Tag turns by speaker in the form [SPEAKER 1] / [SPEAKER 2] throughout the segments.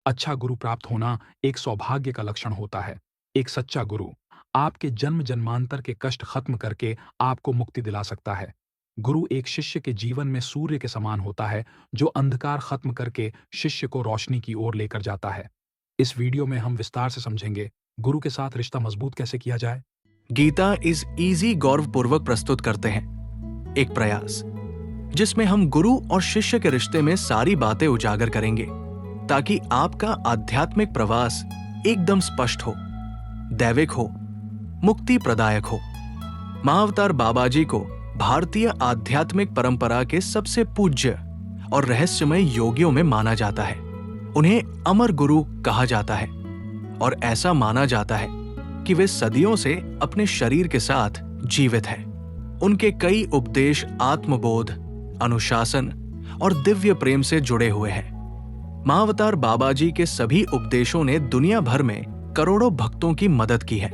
[SPEAKER 1] अच्छा गुरु प्राप्त होना एक सौभाग्य का लक्षण होता है। एक सच्चा गुरु आपके जन्म जन्मांतर के कष्ट खत्म करके आपको मुक्ति दिला सकता है। गुरु एक शिष्य के जीवन में सूर्य के समान होता है, जो अंधकार खत्म करके शिष्य को रोशनी की ओर लेकर जाता है। इस वीडियो में हम विस्तार से समझेंगे गुरु के साथ रिश्ता मजबूत कैसे किया जाए।
[SPEAKER 2] गीता इज इजी गौरवपूर्वक प्रस्तुत करते हैं एक प्रयास जिसमें हम गुरु और शिष्य के रिश्ते में सारी बातें उजागर करेंगे ताकि आपका आध्यात्मिक प्रवास एकदम स्पष्ट हो, दैविक हो, मुक्ति प्रदायक हो। महाअवतार बाबा जी को भारतीय आध्यात्मिक परंपरा के सबसे पूज्य और रहस्यमय योगियों में माना जाता है। उन्हें अमर गुरु कहा जाता है और ऐसा माना जाता है कि वे सदियों से अपने शरीर के साथ जीवित हैं। उनके कई उपदेश आत्मबोध, अनुशासन और दिव्य प्रेम से जुड़े हुए हैं। महाअवतार बाबा जी के सभी उपदेशों ने दुनिया भर में करोड़ों भक्तों की मदद की है,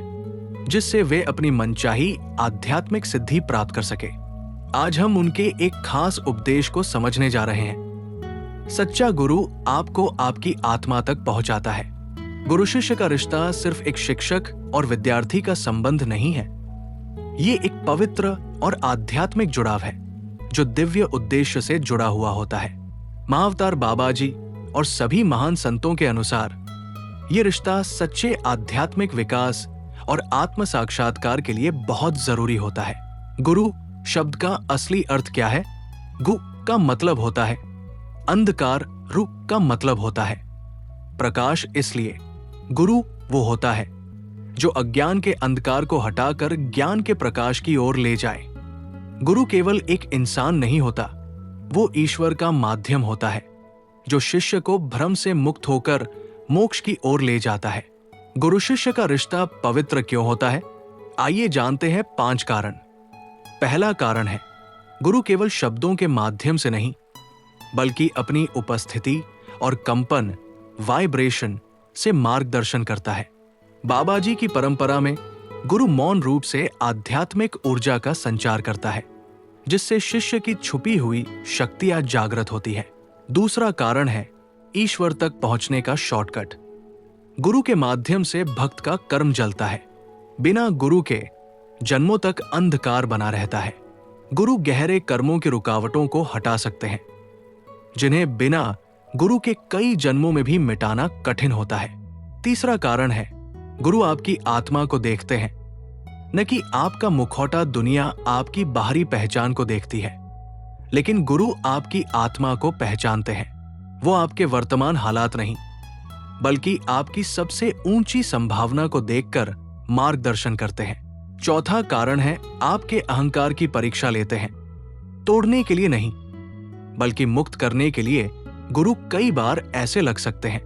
[SPEAKER 2] जिससे वे अपनी मनचाही आध्यात्मिक सिद्धि प्राप्त कर सके। आज हम उनके एक खास उपदेश को समझने जा रहे हैं। सच्चा गुरु आपको आपकी आत्मा तक पहुंचाता है। गुरु शिष्य का रिश्ता सिर्फ एक शिक्षक और विद्यार्थी का संबंध नहीं है। ये एक पवित्र और आध्यात्मिक जुड़ाव है जो दिव्य उद्देश्य से जुड़ा हुआ होता है। महाअवतार बाबा जी और सभी महान संतों के अनुसार ये रिश्ता सच्चे आध्यात्मिक विकास और आत्म साक्षात्कार के लिए बहुत जरूरी होता है। गुरु शब्द का असली अर्थ क्या है? गु का मतलब होता है अंधकार, रु का मतलब होता है प्रकाश। इसलिए गुरु वो होता है जो अज्ञान के अंधकार को हटाकर ज्ञान के प्रकाश की ओर ले जाए। गुरु केवल एक इंसान नहीं होता, वो ईश्वर का माध्यम होता है जो शिष्य को भ्रम से मुक्त होकर मोक्ष की ओर ले जाता है। गुरु शिष्य का रिश्ता पवित्र क्यों होता है? आइए जानते हैं 5 कारण। पहला कारण है, गुरु केवल शब्दों के माध्यम से नहीं बल्कि अपनी उपस्थिति और कंपन, वाइब्रेशन से मार्गदर्शन करता है। बाबा जी की परंपरा में गुरु मौन रूप से आध्यात्मिक ऊर्जा का संचार करता है, जिससे शिष्य की छुपी हुई शक्तियां जागृत होती है। दूसरा कारण है ईश्वर तक पहुंचने का शॉर्टकट। गुरु के माध्यम से भक्त का कर्म जलता है। बिना गुरु के जन्मों तक अंधकार बना रहता है। गुरु गहरे कर्मों की रुकावटों को हटा सकते हैं, जिन्हें बिना गुरु के कई जन्मों में भी मिटाना कठिन होता है। तीसरा कारण है, गुरु आपकी आत्मा को देखते हैं, न कि आपका मुखौटा। दुनिया आपकी बाहरी पहचान को देखती है, लेकिन गुरु आपकी आत्मा को पहचानते हैं। वो आपके वर्तमान हालात नहीं बल्कि आपकी सबसे ऊंची संभावना को देखकर मार्गदर्शन करते हैं। चौथा कारण है, आपके अहंकार की परीक्षा लेते हैं, तोड़ने के लिए नहीं बल्कि मुक्त करने के लिए। गुरु कई बार ऐसे लग सकते हैं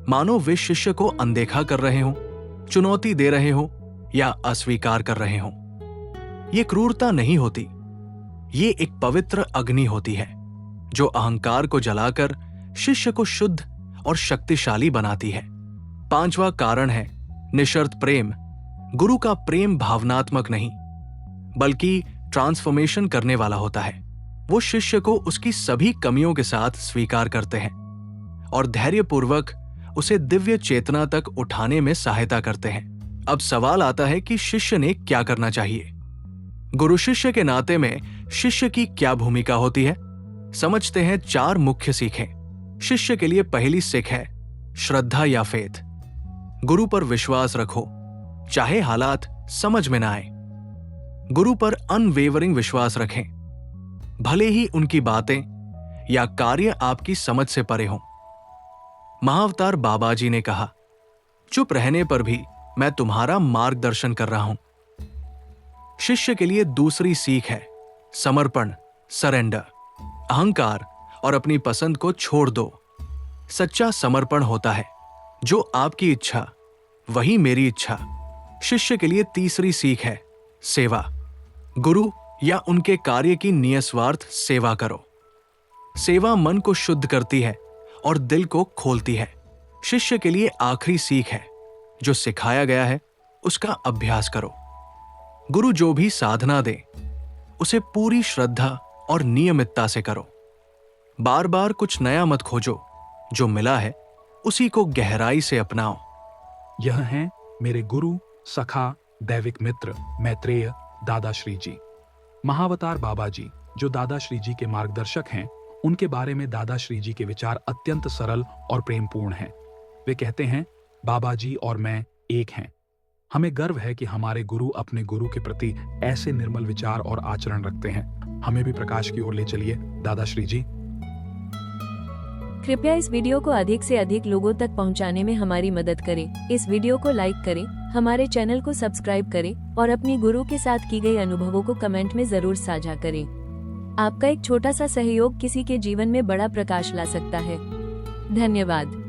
[SPEAKER 2] मानो वे शिष्य को अनदेखा कर रहे हों, चुनौती दे रहे हों या अस्वीकार कर रहे हों। ये क्रूरता नहीं होती, ये एक पवित्र अग्नि होती है जो अहंकार को जलाकर शिष्य को शुद्ध और शक्तिशाली बनाती है। 5वां कारण है निशर्त प्रेम। गुरु का प्रेम भावनात्मक नहीं बल्कि ट्रांसफॉर्मेशन करने वाला होता है। वो शिष्य को उसकी सभी कमियों के साथ स्वीकार करते हैं और धैर्यपूर्वक उसे दिव्य चेतना तक उठाने में सहायता करते हैं। अब सवाल आता है कि शिष्य ने क्या करना चाहिए? गुरु शिष्य के नाते में शिष्य की क्या भूमिका होती है? समझते हैं 4 मुख्य सीखें। शिष्य के लिए पहली सीख है श्रद्धा या फेथ। गुरु पर विश्वास रखो, चाहे हालात समझ में ना आए। गुरु पर अनवेवरिंग विश्वास रखें, भले ही उनकी बातें या कार्य आपकी समझ से परे हों। महाअवतार बाबा जी ने कहा, चुप रहने पर भी मैं तुम्हारा मार्गदर्शन कर रहा हूं। शिष्य के लिए दूसरी सीख है समर्पण, सरेंडर। अहंकार और अपनी पसंद को छोड़ दो। सच्चा समर्पण होता है जो आपकी इच्छा वही मेरी इच्छा। शिष्य के लिए तीसरी सीख है सेवा। गुरु या उनके कार्य की निस्वार्थ सेवा करो। सेवा मन को शुद्ध करती है और दिल को खोलती है। शिष्य के लिए आखिरी सीख है जो सिखाया गया है उसका अभ्यास करो। गुरु जो भी साधना दे उसे पूरी श्रद्धा और नियमितता से करो। बार बार कुछ नया मत खोजो, जो मिला है उसी को गहराई से अपनाओ।
[SPEAKER 1] यह हैं मेरे गुरु, सखा, दैविक मित्र मैत्रेय दादा श्री जी। महावतार बाबा जी, जो दादा श्री जी के मार्गदर्शक हैं, उनके बारे में दादा श्री जी के विचार अत्यंत सरल और प्रेमपूर्ण हैं। वे कहते हैं, बाबा जी और मैं एक हैं। हमें गर्व है कि हमारे गुरु अपने गुरु के प्रति ऐसे निर्मल विचार और आचरण रखते हैं। हमें भी प्रकाश की ओर ले चलिए दादा श्री जी।
[SPEAKER 3] कृपया इस वीडियो को अधिक से अधिक लोगों तक पहुंचाने में हमारी मदद करें। इस वीडियो को लाइक करें, हमारे चैनल को सब्सक्राइब करें और अपनी गुरु के साथ की गई अनुभवों को कमेंट में जरूर साझा करें। आपका एक छोटा सा सहयोग किसी के जीवन में बड़ा प्रकाश ला सकता है। धन्यवाद।